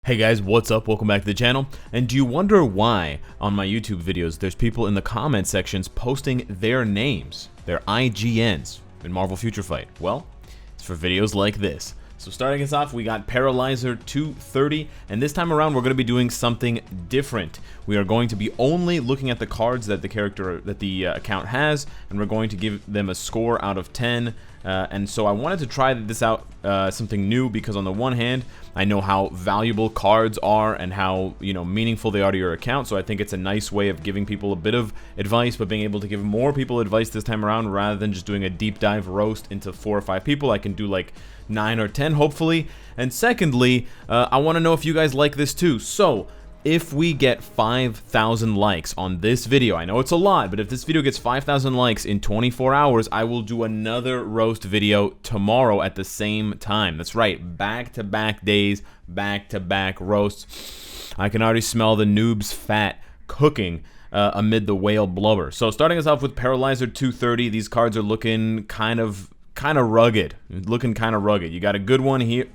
Hey guys, what's up? Welcome back to the channel. And do you wonder why on my YouTube videos there's people in the comment sections posting their names, their IGNs in Marvel Future Fight? Well, it's for videos like this. So starting us off, we got Paralyzer 230, and this time around we're going to be doing something different. We are going to be only looking at the cards that the account has, and we're going to give them a score out of 10. And so I wanted to try this out, something new, because on the one hand, I know how valuable cards are and how, meaningful they are to your account. So I think it's a nice way of giving people a bit of advice, but being able to give more people advice this time around rather than just doing a deep dive roast into 4 or 5 people. I can do like 9 or 10 hopefully. And secondly, I want to know if you guys like this too. So if we get 5,000 likes on this video, I know it's a lot, but if this video gets 5,000 likes in 24 hours, I will do another roast video tomorrow at the same time. That's right, back-to-back days, back-to-back roasts. I can already smell the noob's fat cooking amid the whale blubber. So starting us off with Paralyzer 230, these cards are looking kind of rugged. You got a good one here.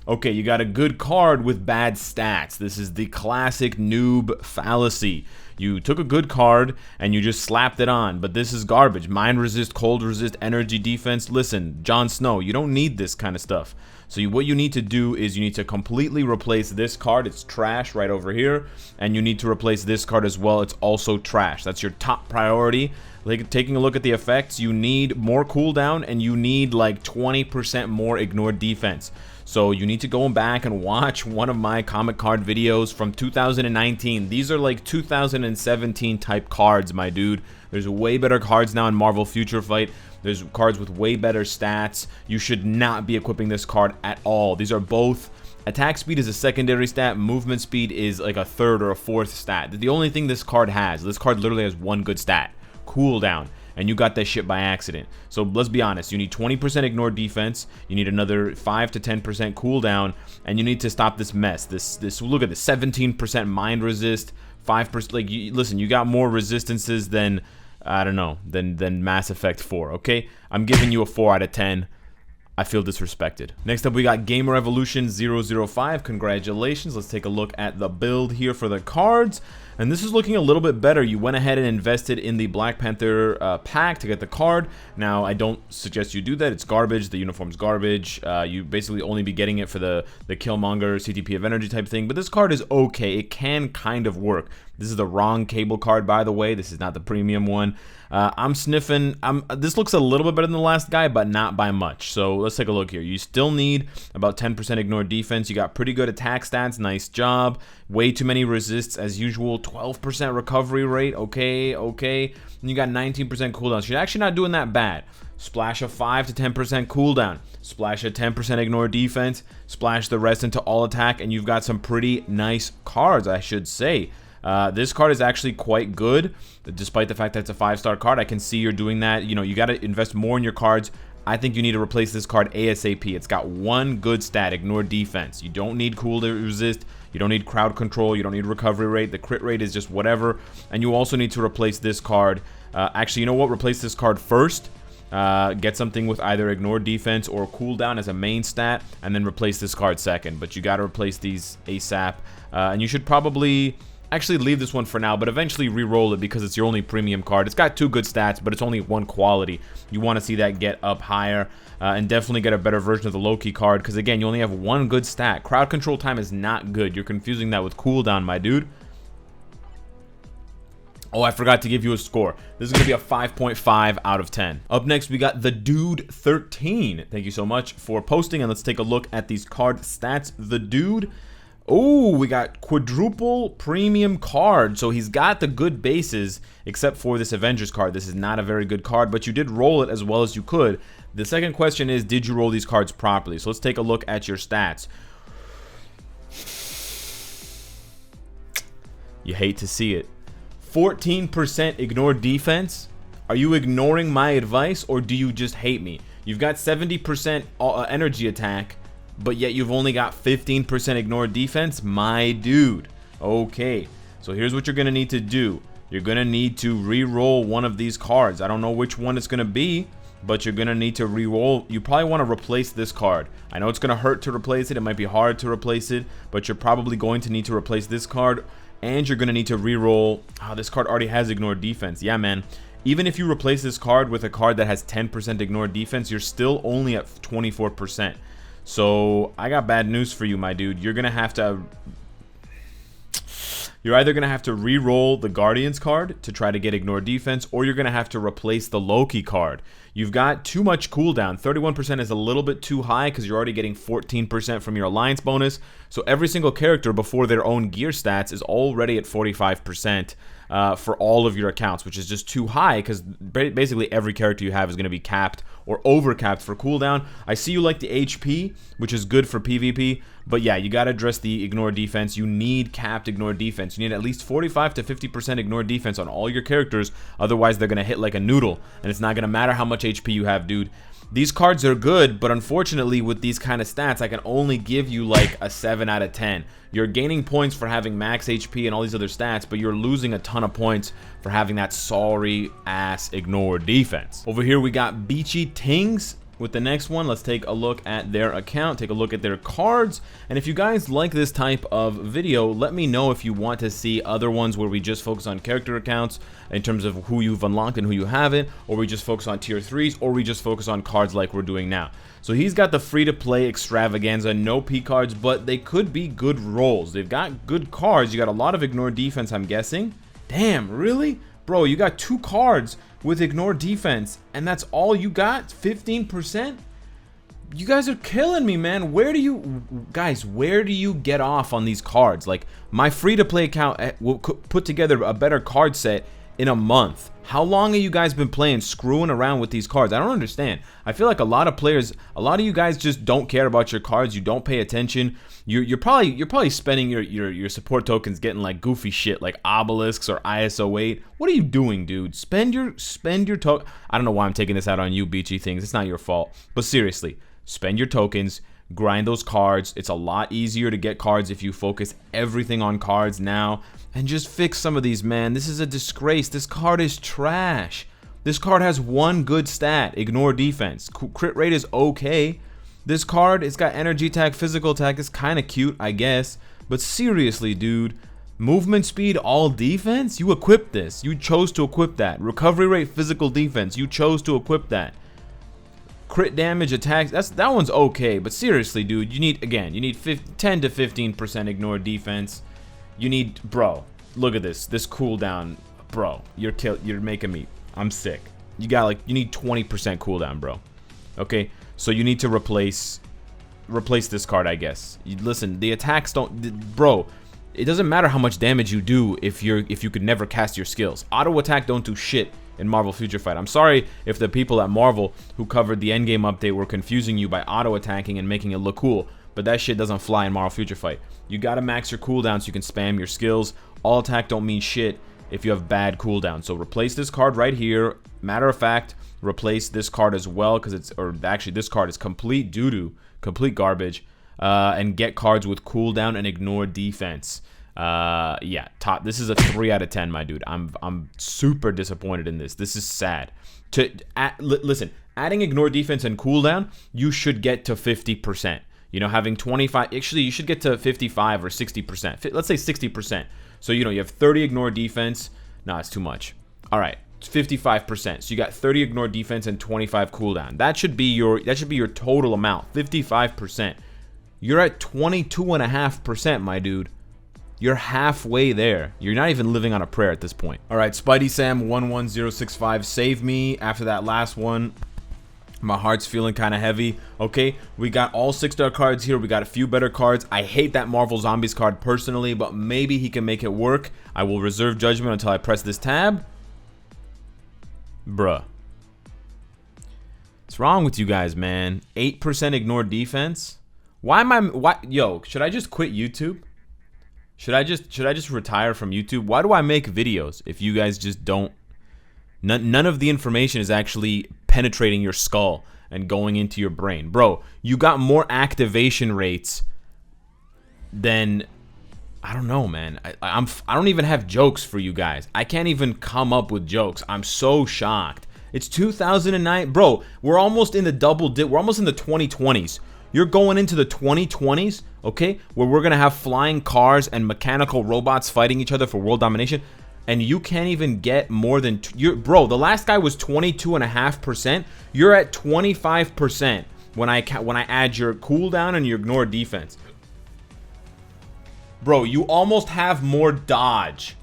Okay, you got a good card with bad stats. This is the classic noob fallacy. You took a good card and you just slapped it on, but this is garbage. Mind resist, cold resist, energy defense. Listen, Jon Snow, you don't need this kind of stuff. So what you need to do is you need to completely replace this card. It's trash right over here. And you need to replace this card as well. It's also trash. That's your top priority. Like, taking a look at the effects, you need more cooldown and you need like 20% more ignored defense. So you need to go back and watch one of my comic card videos from 2019. These are like 2017 type cards, my dude. There's way better cards now in Marvel Future Fight. There's cards with way better stats. You should not be equipping this card at all. These are both... Attack speed is a secondary stat. Movement speed is like a third or a fourth stat. The only thing this card has, this card literally has one good stat. Cooldown. And you got that shit by accident. So let's be honest, you need 20% ignored defense, you need another 5 to 10% cooldown, and you need to stop this mess. This look at this, 17% mind resist, 5%, like, listen, you got more resistances than, I don't know, than Mass Effect 4, okay? I'm giving you a 4 out of 10. I feel disrespected. Next up, we got Gamer Evolution 005. Congratulations. Let's take a look at the build here for the cards. And this is looking a little bit better. You went ahead and invested in the Black Panther pack to get the card. Now, I don't suggest you do that. It's garbage. The uniform's garbage. You basically only be getting it for the Killmonger, CTP of Energy type thing. But this card is okay. It can kind of work. This is the wrong cable card, by the way. This is not the premium one. I'm sniffing. This looks a little bit better than the last guy, but not by much. So let's take a look here. You still need about 10% ignored defense. You got pretty good attack stats. Nice job. Way too many resists as usual. 12% recovery rate. Okay. And you got 19% cooldown. So you're actually not doing that bad. Splash a 5 to 10% cooldown. Splash a 10% ignored defense. Splash the rest into all attack. And you've got some pretty nice cards, I should say. This card is actually quite good, despite the fact that it's a 5-star card. I can see you're doing that. You got to invest more in your cards. I think you need to replace this card ASAP. It's got one good stat, ignore defense. You don't need cool to resist. You don't need crowd control. You don't need recovery rate. The crit rate is just whatever. And you also need to replace this card. Actually, you know what? Replace this card first. Get something with either ignore defense or cooldown as a main stat, and then replace this card second. But you got to replace these ASAP. And you should probably... actually leave this one for now, but eventually re-roll it because it's your only premium card. It's got 2 good stats, but it's only 1 quality. You want to see that get up higher, and definitely get a better version of the Loki card, because again, you only have 1 good stat. Crowd control time is not good. You're confusing that with cooldown, my dude. Oh, I forgot to give you a score. This is going to be a 5.5 out of 10. Up next, we got The Dude 13. Thank you so much for posting, and let's take a look at these card stats. The Dude... oh, we got quadruple premium card. So he's got the good bases, except for this Avengers card. This is not a very good card, but you did roll it as well as you could. The second question is, did you roll these cards properly? So let's take a look at your stats. You hate to see it. 14% ignored defense. Are you ignoring my advice, or do you just hate me? You've got 70% energy attack, but yet you've only got 15% ignored defense? My dude. Okay, so here's what you're going to need to do. You're going to need to re-roll one of these cards. I don't know which one it's going to be. but you're gonna need to re-roll. You probably want to replace this card. I know it's gonna hurt to replace it. It might be hard to replace it, but you're probably going to need to replace this card, and you're gonna need to re-roll. Oh, this card already has ignore defense. Yeah, man. Even if you replace this card with a card that has 10% ignore defense, you're still only at 24%. So I got bad news for you, my dude. You're gonna have to. You're either going to have to re-roll the Guardians card to try to get ignore defense, or you're going to have to replace the Loki card. You've got too much cooldown. 31% is a little bit too high because you're already getting 14% from your alliance bonus. So every single character before their own gear stats is already at 45% for all of your accounts, which is just too high because basically every character you have is going to be capped or over-capped for cooldown. I see you like the HP, which is good for PvP, but yeah, you got to address the ignore defense. You need capped ignore defense. You need at least 45 to 50% ignore defense on all your characters, otherwise they're going to hit like a noodle, and it's not going to matter how much HP you have, dude. These cards are good, but unfortunately with these kind of stats, I can only give you like a 7 out of 10. You're gaining points for having max HP and all these other stats, but you're losing a ton of points for having that sorry ass ignore defense. Over here we got BeachyTingz with the next one. Let's take a look at their account, take a look at their cards, and if you guys like this type of video, let me know if you want to see other ones where we just focus on character accounts in terms of who you've unlocked and who you haven't, or we just focus on tier 3s, or we just focus on cards like we're doing now. So he's got the free-to-play extravaganza, no P cards, but they could be good rolls. They've got good cards. You got a lot of ignore defense, I'm guessing. Damn, really? Bro, you got 2 cards with ignore defense, and that's all you got? 15%? You guys are killing me, man. Where do you get off on these cards? Like, my free-to-play account will put together a better card set in a month. How long have you guys been playing, screwing around with these cards? I don't understand. I feel like a lot of players, a lot of you guys just don't care about your cards. You don't pay attention. You're probably spending your support tokens getting like goofy shit like obelisks or ISO 8. What are you doing, dude? Spend your token. I don't know why I'm taking this out on you, BeachyTingz. It's not your fault. But seriously, spend your tokens. Grind those cards. It's a lot easier to get cards if you focus everything on cards now. And just fix some of these, man. This is a disgrace. This card is trash. This card has one good stat, ignore defense. Crit rate is okay. This card, it's got energy attack, physical attack. It's kind of cute, I guess. But seriously, dude. Movement speed, all defense? You equipped this. You chose to equip that. Recovery rate, physical defense. You chose to equip that. Crit damage, attacks, that one's okay, but seriously, dude, you need 10 to 15% ignore defense. You need, bro, look at this cooldown, bro. You're making me, I'm sick. You need 20% cooldown, bro. Okay, so you need to replace this card, I guess. Listen, the attacks bro. It doesn't matter how much damage you do if you could never cast your skills. Auto attack don't do shit in Marvel Future Fight. I'm sorry if the people at Marvel who covered the endgame update were confusing you by auto attacking and making it look cool, but that shit doesn't fly in Marvel Future Fight. You gotta max your cooldown so you can spam your skills. All attack don't mean shit if you have bad cooldown. So replace this card right here. Matter of fact, replace this card as well because actually this card is complete doo-doo, complete garbage, and get cards with cooldown and ignore defense. Yeah, this is a 3 out of 10, my dude. I'm super disappointed in this. This is sad. Listen, adding ignore defense and cooldown, you should get to 50%. You know, having 25, actually you should get to 55 or 60%. Let's say 60%. So, you know, you have 30 ignore defense. No, it's too much. All right, it's 55%. So you got 30 ignore defense and 25 cooldown. That should be your total amount, 55%. You're at 22.5%, my dude. You're halfway there. You're not even living on a prayer at this point. All right, Spidey Sam 11065, save me after that last one. My heart's feeling kind of heavy. Okay, we got all 6-star cards here. We got a few better cards. I hate that Marvel Zombies card personally, but maybe he can make it work. I will reserve judgment until I press this tab. Bruh. What's wrong with you guys, man? 8% ignore defense? Yo, should I just quit YouTube? Should I just retire from YouTube? Why do I make videos if you guys just don't? None of the information is actually penetrating your skull and going into your brain. Bro, you got more activation rates than, I don't know, man. I don't even have jokes for you guys. I can't even come up with jokes. I'm so shocked It's 2009. Bro, we're almost in the we're almost in the 2020s. You're going into the 2020s, okay, where we're going to have flying cars and mechanical robots fighting each other for world domination, and you can't even get more than... Bro, the last guy was 22.5%. You're at 25% when I add your cooldown and your ignore defense. Bro, you almost have more dodge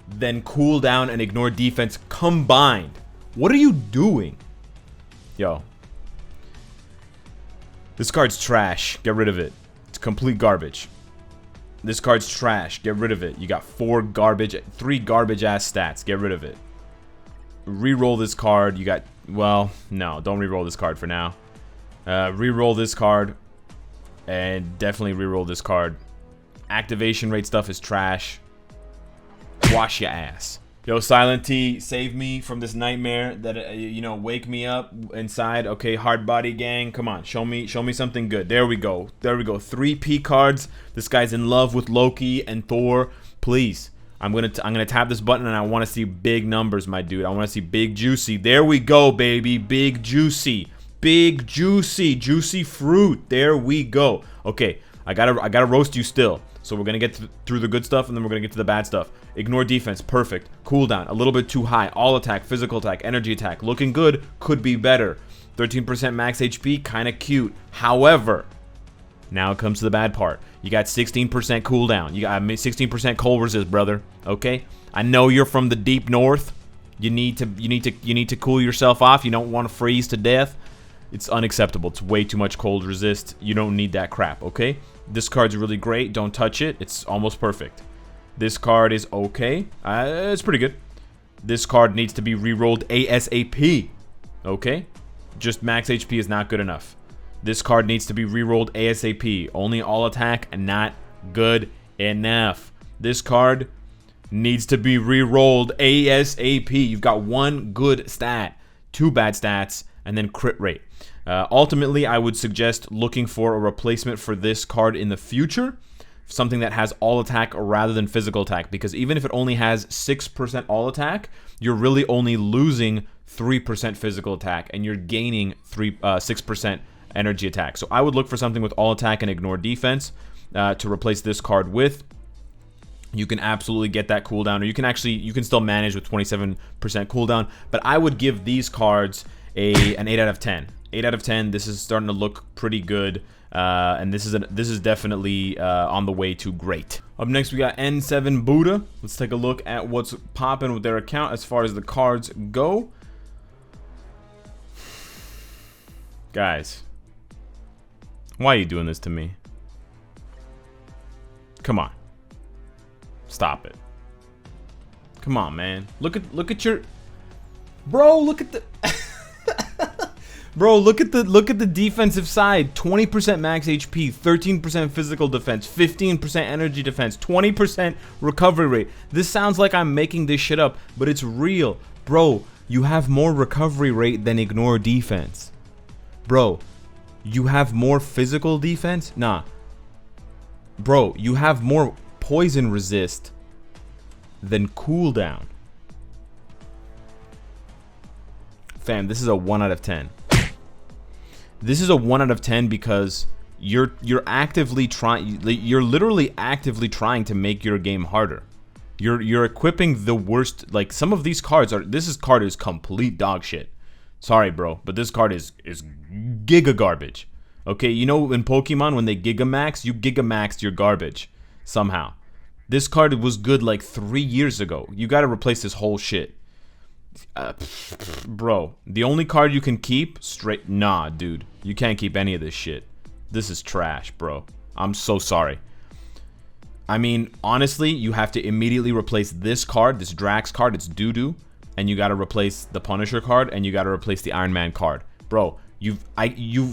than cooldown and ignore defense combined. What are you doing? Yo. This card's trash. Get rid of it. It's complete garbage. This card's trash. Get rid of it. You got 3 garbage ass stats. Get rid of it. Reroll this card. You got... Well, no. Don't reroll this card for now. Reroll this card. And definitely reroll this card. Activation rate stuff is trash. Wash your ass. Yo, Silent T, save me from this nightmare that, you know, wake me up inside. Okay, hard body gang, come on, show me something good. There we go. 3 P cards. This guy's in love with Loki and Thor. Please, I'm gonna tap this button and I want to see big numbers, my dude. I want to see big juicy. There we go, baby. Big juicy fruit. There we go. Okay, I gotta roast you still. So we're going to get through the good stuff, and then we're going to get to the bad stuff. Ignore defense, perfect. Cooldown, a little bit too high. All attack, physical attack, energy attack. Looking good, could be better. 13% max HP, kind of cute. However, now it comes to the bad part. You got 16% cooldown. You got 16% cold resist, brother. Okay? I know you're from the deep north. You need to cool yourself off. You don't want to freeze to death. It's unacceptable. It's way too much cold resist. You don't need that crap, okay? This card's really great. Don't touch it. It's almost perfect. This card is okay. It's pretty good. This card needs to be rerolled ASAP. Okay? Just max HP is not good enough. This card needs to be rerolled ASAP. Only all attack and not good enough. This card needs to be rerolled ASAP. You've got 1 good stat, 2 bad stats, and then crit rate. Ultimately, I would suggest looking for a replacement for this card in the future. Something that has all attack rather than physical attack. Because even if it only has 6% all attack, you're really only losing 3% physical attack. And you're gaining 6% energy attack. So I would look for something with all attack and ignore defense to replace this card with. You can absolutely get that cooldown. Or you can still manage with 27% cooldown. But I would give these cards an 8 out of 10. 8 out of 10. This is starting to look pretty good, and this is definitely on the way to great. Up next, we got N7 Buddha. Let's take a look at what's popping with their account as far as the cards go. Guys, why are you doing this to me? Come on, stop it. Come on, man. Look at your bro. Look at the. Bro, look at the defensive side. 20% max HP, 13% physical defense, 15% energy defense, 20% recovery rate. This sounds like I'm making this shit up, but it's real. Bro, you have more recovery rate than ignore defense. Bro, you have more physical defense? Nah. Bro, you have more poison resist than cooldown. Fam, this is a 1 out of 10. This is a 1 out of 10 because you're actively trying. You're literally actively trying to make your game harder. You're equipping the worst. Like, some of these cards are. This card is complete dog shit. Sorry, bro, but this card is giga garbage. Okay, you know in Pokemon when they Gigamax, you Gigamaxed your garbage somehow. This card was good like 3 years ago. You got to replace this whole shit. Bro, the only card you can keep straight. Nah, dude, you can't keep any of this shit. This is trash, bro. I'm so sorry. I mean, honestly, you have to immediately replace this card, this Drax card. It's doo-doo. And you got to replace the Punisher card, and you got to replace the Iron Man card. Bro, you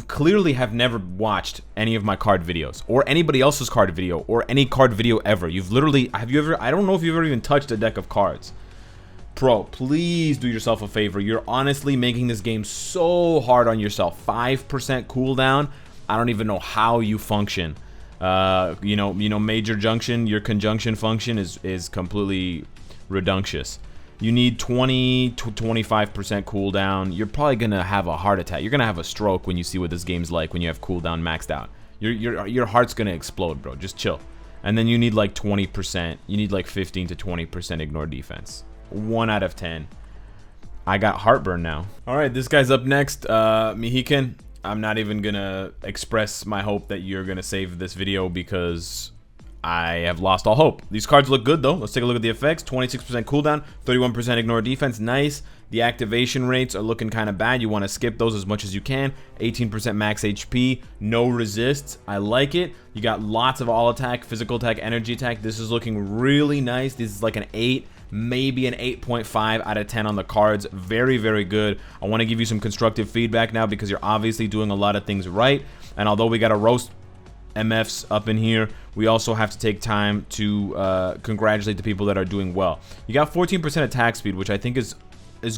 clearly have never watched any of my card videos, or anybody else's card video, or any card video ever. You've literally, have you ever, I don't know if you've ever even touched a deck of cards. Bro, please do yourself a favor. You're honestly making this game so hard on yourself. 5% cooldown. I don't even know how you function. You know, major junction, your conjunction function is completely redunculous. You need 20 to 25% cooldown. You're probably gonna have a heart attack. You're gonna have a stroke when you see what this game's like when you have cooldown maxed out. Your heart's gonna explode, bro. Just chill. And then you need like 20%. You need like 15 to 20% ignore defense. 1 out of 10. I got heartburn now. All right, this guy's up next. Mexican. I'm not even gonna express my hope that you're gonna save this video because I have lost all hope. These cards look good though. Let's take a look at the effects. 26% cooldown, 31% ignore defense. Nice. The activation rates are looking kind of bad. You want to skip those as much as you can. 18% max HP, no resists. I like it. You got lots of all attack, physical attack, energy attack. This is looking really nice. This is like an 8, maybe an 8.5 out of 10 on the cards. Very, very good. I want to give you some constructive feedback now because you're obviously doing a lot of things right. And although we got to roast MFs up in here, we also have to take time to congratulate the people that are doing well. You got 14% attack speed, which I think is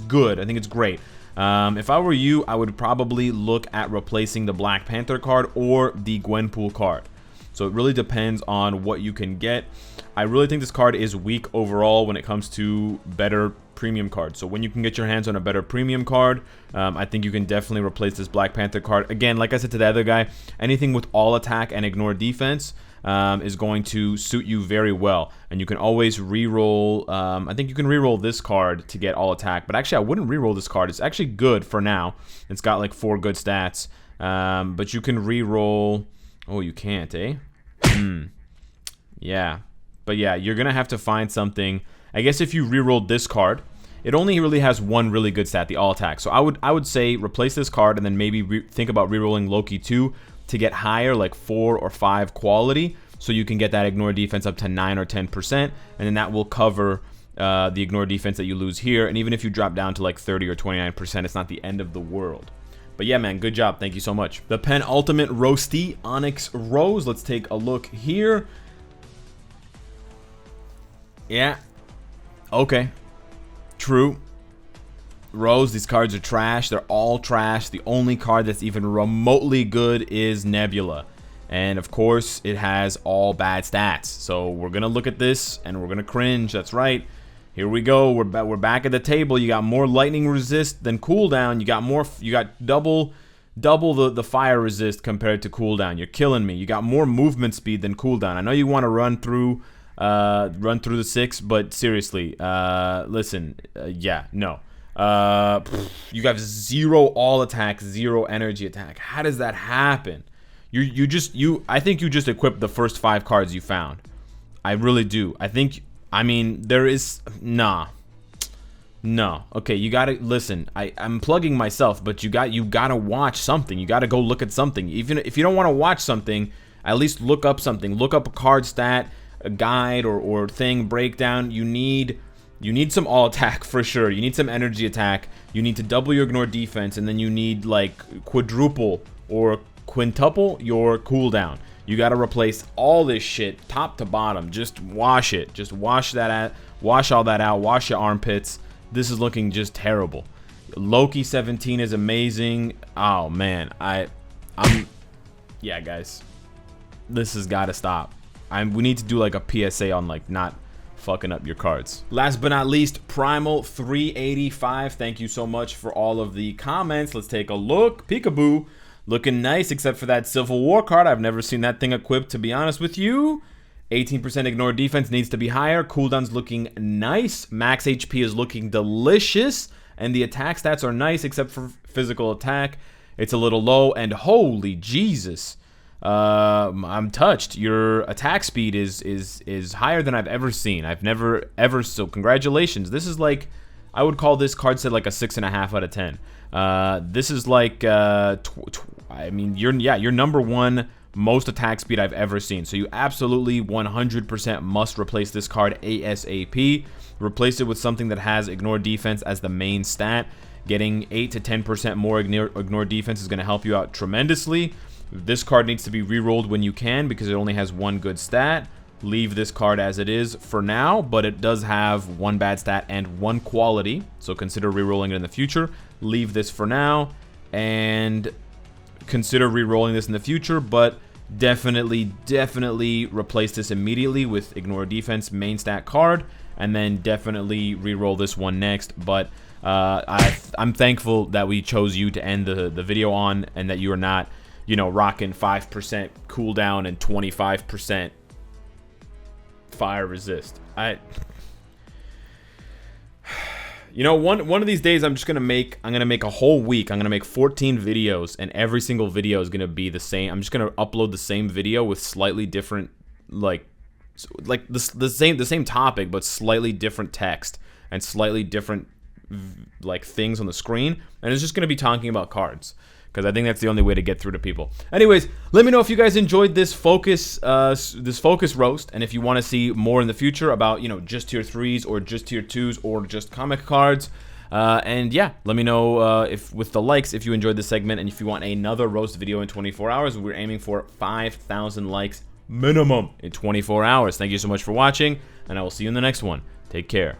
good. I think it's great. If I were you, I would probably look at replacing the Black Panther card or the Gwenpool card. So it really depends on what you can get. I really think this card is weak overall when it comes to better premium cards. So when you can get your hands on a better premium card, I think you can definitely replace this Black Panther card. Again, like I said to the other guy, anything with all attack and ignore defense is going to suit you very well. And you can always re-roll. I think you can re-roll this card to get all attack. But actually, I wouldn't re-roll this card. It's actually good for now. It's got like 4 good stats. But you can re-roll. Oh, you can't, eh? Yeah. But yeah, you're going to have to find something. I guess if you re-rolled this card, it only really has 1 really good stat, the all attack. So I would say replace this card and then maybe think about re-rolling Loki 2 to get higher, like 4 or 5 quality, so you can get that ignore defense up to 9 or 10%, and then that will cover the ignore defense that you lose here. And even if you drop down to like 30 or 29%, it's not the end of the world. But yeah, man, good job. Thank you so much. The penultimate roasty, Onyx Rose. Let's take a look here. Yeah. Okay. True. Rose, these cards are trash. They're all trash. The only card that's even remotely good is Nebula. And of course, it has all bad stats. So we're going to look at this and we're going to cringe. That's right. Here we go. We're back at the table. You got more lightning resist than cooldown. You got double the fire resist compared to cooldown. You're killing me. You got more movement speed than cooldown. I know you want to run through the 6, but seriously, listen, yeah, no. You have 0 all attack, 0 energy attack. How does that happen? I think you just equipped the first 5 cards you found. I really do. I mean, there is no. Okay, you gotta listen. I'm plugging myself, but you gotta watch something. You gotta go look at something. Even if you don't want to watch something, at least look up something. Look up a card stat, a guide or thing breakdown. You need some all attack for sure. You need some energy attack. You need to double your ignore defense, and then you need like quadruple or quintuple your cooldown. You got to replace all this shit top to bottom. Just wash it. Just wash all that out. Wash your armpits. This is looking just terrible. Loki 17 is amazing. Oh man, yeah, guys, this has got to stop. We need to do like a PSA on like not fucking up your cards. Last but not least, Primal 385. Thank you so much for all of the comments. Let's take a look. Peekaboo. Looking nice, except for that Civil War card. I've never seen that thing equipped, to be honest with you. 18% ignore defense needs to be higher. Cooldown's looking nice. Max HP is looking delicious. And the attack stats are nice, except for physical attack. It's a little low. And holy Jesus. I'm touched. Your attack speed is higher than I've ever seen. I've never ever. So congratulations. This is like, I would call this card set like a 6.5 out of 10. This is like I mean, you're number 1 most attack speed I've ever seen. So you absolutely 100% must replace this card ASAP. Replace it with something that has ignore defense as the main stat. Getting 8 to 10% more ignore defense is going to help you out tremendously. This card needs to be re-rolled when you can because it only has 1 good stat. Leave this card as it is for now, but it does have 1 bad stat and 1 quality, so consider re-rolling it in the future. Leave this for now and consider re-rolling this in the future, but definitely replace this immediately with ignore defense main stat card, and then definitely re-roll this one next. But I'm thankful that we chose you to end the video on, and that you are not, you know, rocking 5% cooldown and 25% fire resist. You know, one of these days I'm gonna make a whole week. I'm gonna make 14 videos, and every single video is gonna be the same. I'm just gonna upload the same video with slightly different, like the same topic, but slightly different text and slightly different like things on the screen, and it's just gonna be talking about cards, because I think that's the only way to get through to people. Anyways, let me know if you guys enjoyed this focus roast, and if you want to see more in the future about, you know, just tier 3s or just tier 2s or just comic cards. And yeah, let me know if with the likes if you enjoyed this segment, and if you want another roast video in 24 hours. We're aiming for 5,000 likes minimum in 24 hours. Thank you so much for watching, and I will see you in the next one. Take care.